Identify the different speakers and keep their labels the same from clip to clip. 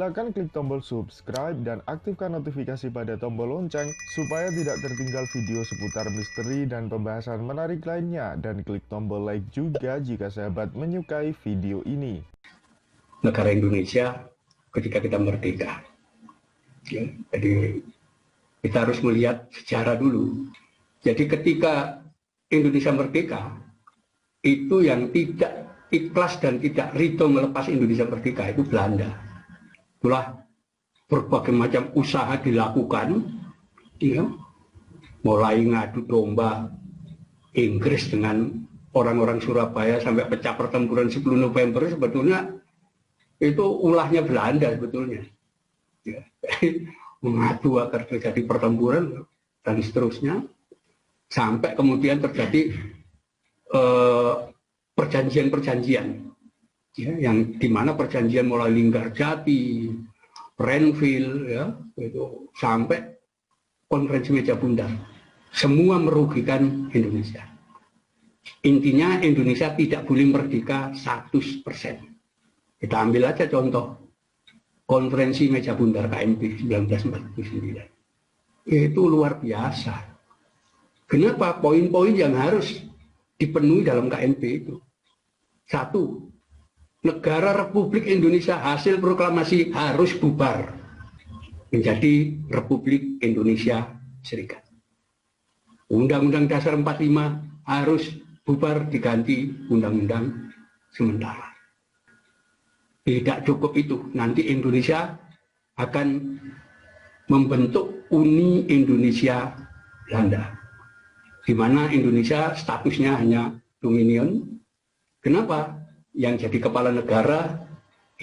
Speaker 1: Silakan klik tombol subscribe dan aktifkan notifikasi pada tombol lonceng supaya tidak tertinggal video seputar misteri dan pembahasan menarik lainnya, dan klik tombol like juga jika sahabat menyukai video ini.
Speaker 2: Negara Indonesia ketika kita merdeka, ya, jadi kita harus melihat sejarah dulu. Jadi ketika Indonesia merdeka, itu yang tidak ikhlas dan tidak ridho melepas Indonesia merdeka itu Belanda. Itulah berbagai macam usaha dilakukan, ya, mulai ngadu domba Inggris dengan orang-orang Surabaya sampai pecah pertempuran 10 November, sebetulnya itu ulahnya Belanda sebetulnya. Ya, mengadu agar terjadi pertempuran dan seterusnya, sampai kemudian terjadi perjanjian-perjanjian, ya, yang dimana perjanjian mulai Linggarjati, Renville, ya, itu sampai konferensi meja bundar, semua merugikan Indonesia. Intinya Indonesia tidak boleh merdeka 100%. Kita ambil aja contoh konferensi meja bundar KMP 1949, itu luar biasa. Kenapa? Poin-poin yang harus dipenuhi dalam KMP itu: satu, negara Republik Indonesia hasil proklamasi harus bubar menjadi Republik Indonesia Serikat. Undang-Undang Dasar 45 harus bubar diganti Undang-Undang sementara. Tidak cukup itu, nanti Indonesia akan membentuk Uni Indonesia Belanda, di mana Indonesia statusnya hanya dominion. Kenapa? Yang jadi kepala negara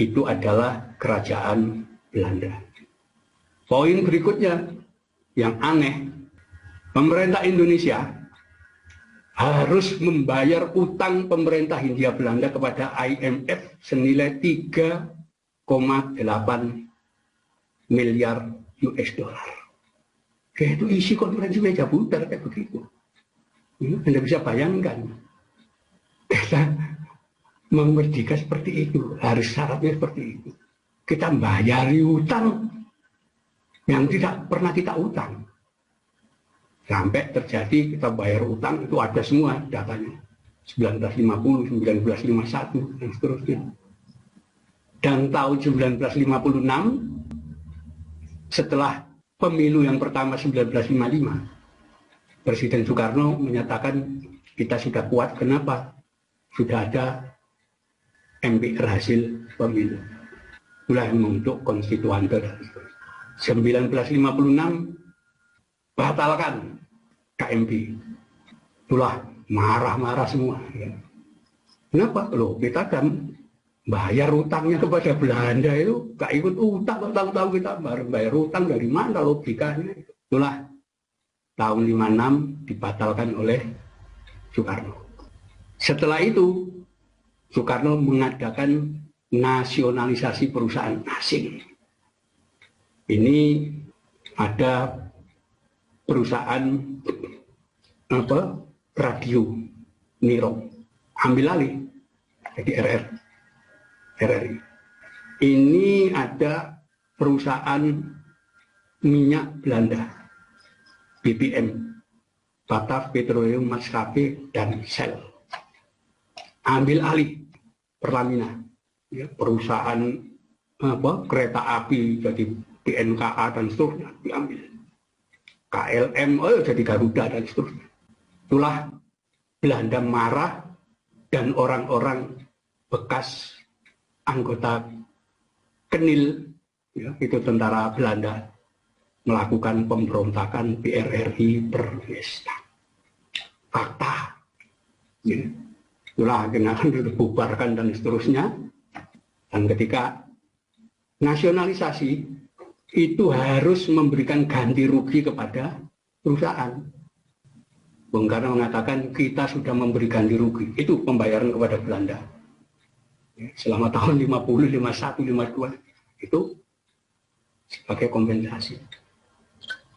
Speaker 2: itu adalah kerajaan Belanda. Poin berikutnya yang aneh, pemerintah Indonesia harus membayar utang pemerintah Hindia Belanda kepada IMF senilai 3,8 miliar US dollar. Kayak itu isi konferensi meja bundar kayak begitu. Anda bisa bayangkan, kita memerdeka seperti itu, harus syaratnya seperti itu. Kita bayari utang yang tidak pernah kita utang. Sampai terjadi kita bayar utang, itu ada semua datanya. 1950, 1951, dan seterusnya. Dan tahun 1956, setelah pemilu yang pertama 1955, Presiden Soekarno menyatakan kita sudah kuat. Kenapa? Sudah ada MPR hasil pemilu. Itulah yang membentuk konstituante. 1956 batalkan KMP. Itulah marah-marah semua. Ya. Kenapa? Loh, kita kan bayar utangnya kepada Belanda itu, gak ikut utang, tahun-tahun kita bayar utang, dari mana logikanya? Itulah tahun 56 dibatalkan oleh Soekarno. Setelah itu Soekarno mengadakan nasionalisasi perusahaan asing. Ini ada perusahaan radio Niro, ambil alih jadi RRI. Ini ada perusahaan minyak Belanda, BPM, Batav Petroleum Maskapai, dan Shell. Ambil alih Pertamina, ya, perusahaan kereta api jadi BNKA dan seterusnya diambil. KLM jadi Garuda dan seterusnya. Itulah Belanda marah, dan orang-orang bekas anggota KNIL, ya, itu tentara Belanda, melakukan pemberontakan PRRI Bernesta. Fakta. Ya. Itulah akhirnya dibubarkan dan seterusnya. Dan ketika nasionalisasi itu harus memberikan ganti rugi kepada perusahaan. Bung Karno mengatakan kita sudah memberi ganti rugi. Itu pembayaran kepada Belanda. Selama tahun 50, 51, 52 itu sebagai kompensasi.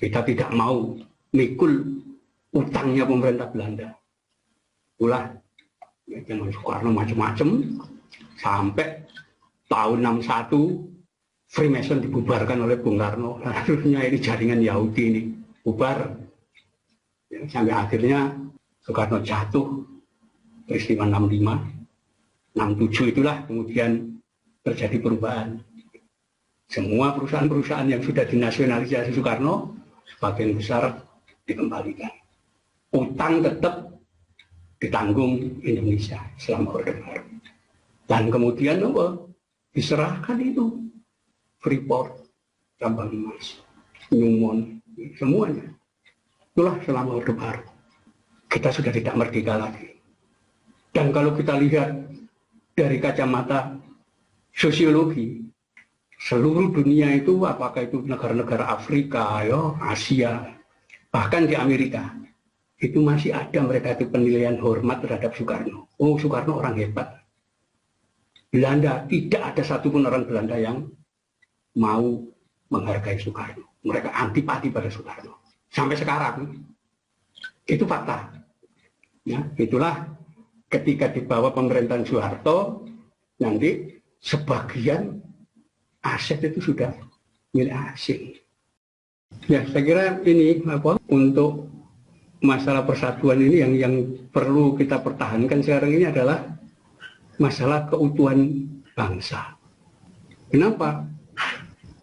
Speaker 2: Kita tidak mau mikul utangnya pemerintah Belanda. Itulah zaman Soekarno macam-macam sampai tahun 61 Freemason dibubarkan oleh Bung Karno, akhirnya ini jaringan Yahudi ini bubar, ya, sampai akhirnya Soekarno jatuh, peristiwa 65, 67 itulah kemudian terjadi perubahan. Semua perusahaan-perusahaan yang sudah dinasionalisasi Soekarno, sebagian besar dikembalikan. Utang tetap ditanggung Indonesia selama Orde Baru. Dan kemudian diserahkan itu Freeport, tambang emas, Newmont, semuanya. Itulah selama Orde Baru. Kita sudah tidak merdeka lagi. Dan kalau kita lihat dari kacamata sosiologi, seluruh dunia itu, apakah itu negara-negara Afrika, ya, Asia, bahkan di Amerika, itu masih ada mereka itu penilaian hormat terhadap Soekarno. Oh, Soekarno orang hebat. Belanda, tidak ada satupun orang Belanda yang mau menghargai Soekarno. Mereka antipati pada Soekarno. Sampai sekarang, itu fakta. Ya, itulah ketika di bawah pemerintahan Soeharto, nanti sebagian aset itu sudah milik asing. Ya, saya kira ini untuk masalah persatuan ini yang perlu kita pertahankan sekarang ini adalah masalah keutuhan bangsa. Kenapa?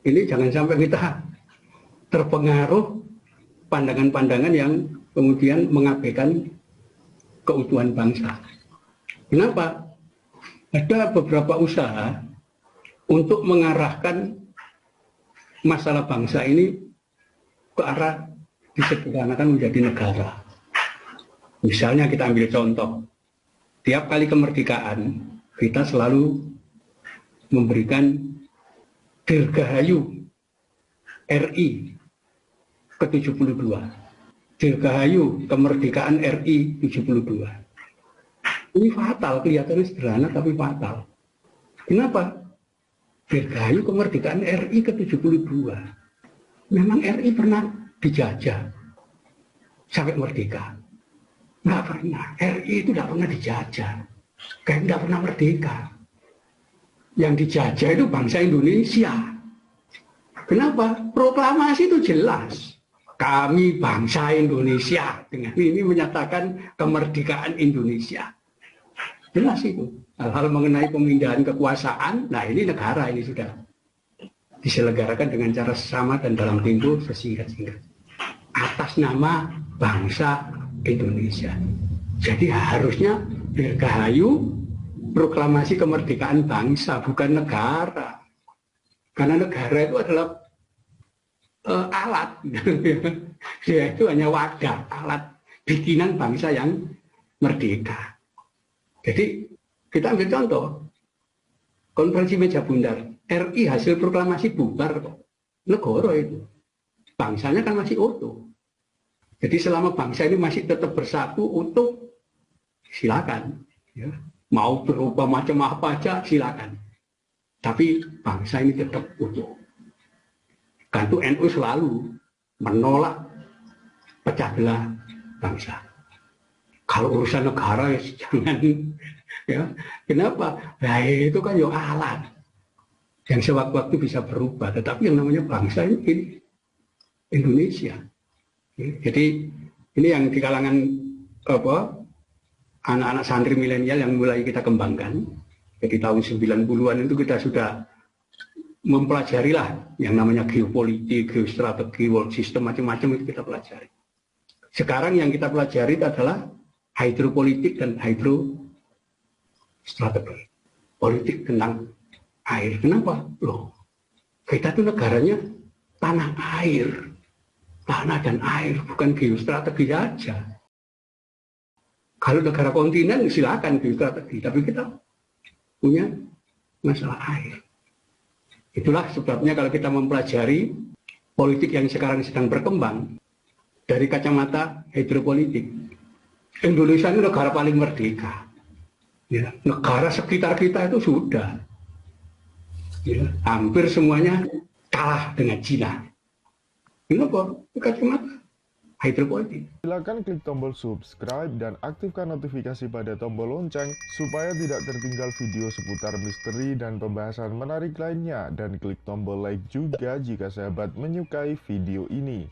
Speaker 2: Ini jangan sampai kita terpengaruh pandangan-pandangan yang kemudian mengabaikan keutuhan bangsa. Kenapa? Ada beberapa usaha untuk mengarahkan masalah bangsa ini ke arah disederhanakan menjadi negara. Misalnya kita ambil contoh, tiap kali kemerdekaan kita selalu memberikan Dirgahayu RI ke-72. Dirgahayu kemerdekaan RI 72. Ini fatal, kelihatannya sederhana tapi fatal. Kenapa? Dirgahayu kemerdekaan RI ke-72. Memang RI pernah dijajah sampai merdeka? Nggak pernah. RI itu tidak pernah dijajah. Kayak nggak pernah merdeka. Yang dijajah itu bangsa Indonesia. Kenapa? Proklamasi itu jelas. Kami bangsa Indonesia. Dengan ini menyatakan kemerdekaan Indonesia. Jelas itu. Hal-hal mengenai pemindahan kekuasaan, nah ini negara ini sudah diselenggarakan dengan cara sama dan dalam tempo sesingkat-singkat. Atas nama bangsa Indonesia. Jadi harusnya Dirgahayu proklamasi kemerdekaan bangsa, bukan negara. Karena negara itu adalah alat. Dia itu hanya wadah, alat bikinan bangsa yang merdeka. Jadi kita ambil contoh, konferensi meja bundar, RI hasil proklamasi bubar kok. Negara itu. Bangsanya kan masih utuh. Jadi selama bangsa ini masih tetap bersatu, utuh, silakan. Ya. Mau berubah macam apa aja, silakan. Tapi bangsa ini tetap utuh. Kan itu NU selalu menolak pecah belah bangsa. Kalau urusan negara ya jangan. Ya. Kenapa? Nah, itu kan ya alat yang sewaktu-waktu bisa berubah. Tetapi yang namanya bangsa ini Indonesia. Jadi ini yang di kalangan anak-anak santri milenial yang mulai kita kembangkan. Jadi tahun 90-an itu kita sudah mempelajari lah yang namanya geopolitik, geostrategi, world system, macam-macam itu kita pelajari. Sekarang yang kita pelajari adalah hidropolitik dan hidrostrategi. Politik tentang air. Kenapa? Loh, kita tuh negaranya tanah air. Tanah dan air, bukan geostrategi saja. Kalau negara kontinen silakan geostrategi, tapi kita punya masalah air. Itulah sebabnya kalau kita mempelajari politik yang sekarang sedang berkembang dari kacamata hidropolitik, Indonesia ini negara paling merdeka. Ya, negara sekitar kita itu sudah ya, hampir semuanya kalah dengan Cina. Kenapa? Kacamata hidroponik.
Speaker 1: Silakan klik tombol subscribe dan aktifkan notifikasi pada tombol lonceng supaya tidak tertinggal video seputar misteri dan pembahasan menarik lainnya, dan klik tombol like juga jika sahabat menyukai video ini.